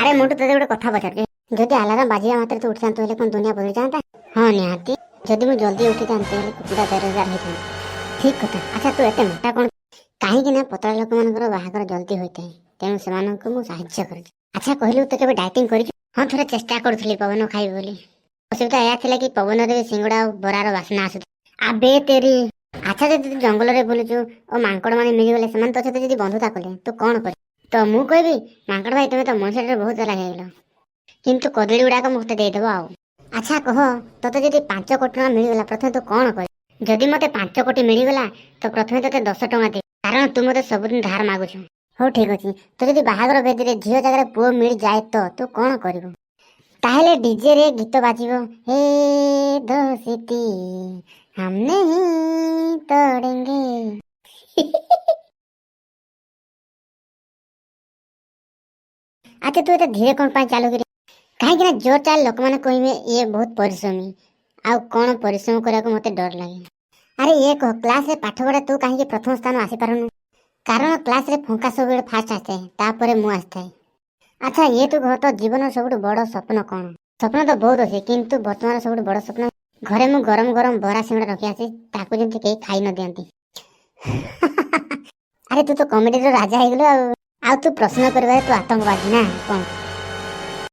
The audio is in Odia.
ଆରେ ମୁଁ ତତେ ଗୋଟେ କଥା ପଚାରୁଛି, ଯଦି ଆଲାରାମ ବାଜିବା ମାତ୍ରେ ତୁ ଉଠିଥାନ୍ତୁ ହେଲେ କଣ ଦୁନିଆ ବଦଳି ଯାଆନ୍ତା? ହଁ ନିହାତି। ଯଦି ମୁଁ ଜଲ୍ଦି ଉଠିଥାନ୍ତି ହେଲେ କୁକୁଡ଼ା ବେରୋଜଗାର ହେଇଥାନ୍ତି। ଠିକ କଥା। ଆଚ୍ଛା ତୁ ଏତେ ମୋଟା କଣ? କାହିଁକି ନା ପତଳା ଲୋକମାନଙ୍କର ବାହାଘର ଜଲ୍ଦି ହୋଇଥାଏ, ତେଣୁ ସେମାନଙ୍କୁ ମୁଁ ସାହାଯ୍ୟ କରୁଛି। ଆଚ୍ଛା କହିଲୁ, ତୁ କେବେ ଡାଏଟିଂ କରିଛୁ? ହଁ ଥରେ ଚେଷ୍ଟା କରୁଥିଲି ପବନ ଖାଇବି ବୋଲି। ଅସୁବିଧା ଏହା ଥିଲା କି ପବନରେ ସିଙ୍ଗଡ଼ା ଆଉ ବରାର ବାସ୍ନା ଆସୁଥିଲା। ଆବେ ତେରି। ଆଚ୍ଛା ଯଦି ତୁ ଜଙ୍ଗଲରେ ବୁଲୁଛୁ ଓ ମାଙ୍କଡ଼ ମାନେ ମିଳିଗଲେ, ସେମାନେ ତୋ ସହିତ ଯଦି ବନ୍ଧୁତା କଲେ, ତୁ କଣ କରିବୁ? ତ ମୁଁ କହିବି, ମାଙ୍କଡ଼ ଭାଇ ତମେ ତ ମଣିଷଟାରେ ବହୁତ ଚାଲାକ ହେଇଗଲ, କିନ୍ତୁ କଦଳୀ ଗୁଡାକ ମୋତେ ଦେଇଦେବ ଆଉ। ଆଚ୍ଛା କହ, ତତେ ଯଦି 5 କୋଟି ଟଙ୍କା ମିଳିଗଲା, ପ୍ରଥମେ ତୁ କଣ କରିବୁ? ଯଦି ମତେ 5 କୋଟି ମିଳିଗଲା ତ ପ୍ରଥମେ ତତେ 10 ଟଙ୍କା ଦେବି, କାରଣ ତୁ ମତେ ସବୁଦିନ ଧାର ମାଗୁଛୁ। ହଉ ଠିକ ଅଛି। ତୁ ଯଦି ବାହାଘର ବେଦିରେ ଝିଅ ଜାଗାରେ ପୁଅ ମିଳିଯାଏ ତ ତୁ କଣ କରିବୁ? ତାହେଲେ ଡିଜେ ରେ ଗୀତ ବାଜିବ, ହେ ଦୋସ୍ତି हम नहीं तोड़ेंगे। ଆଚ୍ଛା ତୁ ଏତେ ଧୀରେ କଣ ପାଇଁ ଚାଲୁ କିରେ? କାହିଁକି ନା ଜୋର ଚାଲ ଲୋକମାନେ କହିବେ ଇଏ ବହୁତ ପରିଶ୍ରମୀ, ଆଉ କଣ ପରିଶ୍ରମ କରିବାକୁ ମତେ ଡର ଲାଗେ। ଆରେ ଇଏ କହ, କ୍ଲାସରେ ପାଠ ପଢା ତୁ କାହିଁକି ପ୍ରଥମ ସ୍ଥାନ ଆସିପାରୁନୁ? କାରଣ କ୍ଲାସରେ ଫଙ୍କା ସବୁବେଳେ ଫାଷ୍ଟ ଆସିଥାଏ, ତାପରେ ମୁଁ ଆସିଥାଏ। ଆଚ୍ଛା ଇଏ ତୁ କହ, ତ ଜୀବନର ସବୁଠୁ ବଡ ସ୍ୱପ୍ନ କଣ? ସ୍ୱପ୍ନ ତ ବହୁତ ଅଛି, କିନ୍ତୁ ବର୍ତ୍ତମାନ ସବୁଠୁ ବଡ ସ୍ୱପ୍ନ ଘରେ ମୁଁ ଗରମ ଗରମ ବରା ସିଙ୍ଗଡ଼ା ରଖି ଆସି, ତାକୁ ଯେମିତି କେହି ଖାଇ ନ ଦିଅନ୍ତି। ଆରେ ତୁ ତ କମେଡିର ରାଜା ହେଇଗଲୁ ଆଉ ତୁ ପ୍ରଶ୍ନ କରିବାରେ ତୁ ଆତଙ୍କବାଦୀ ନା କଣ?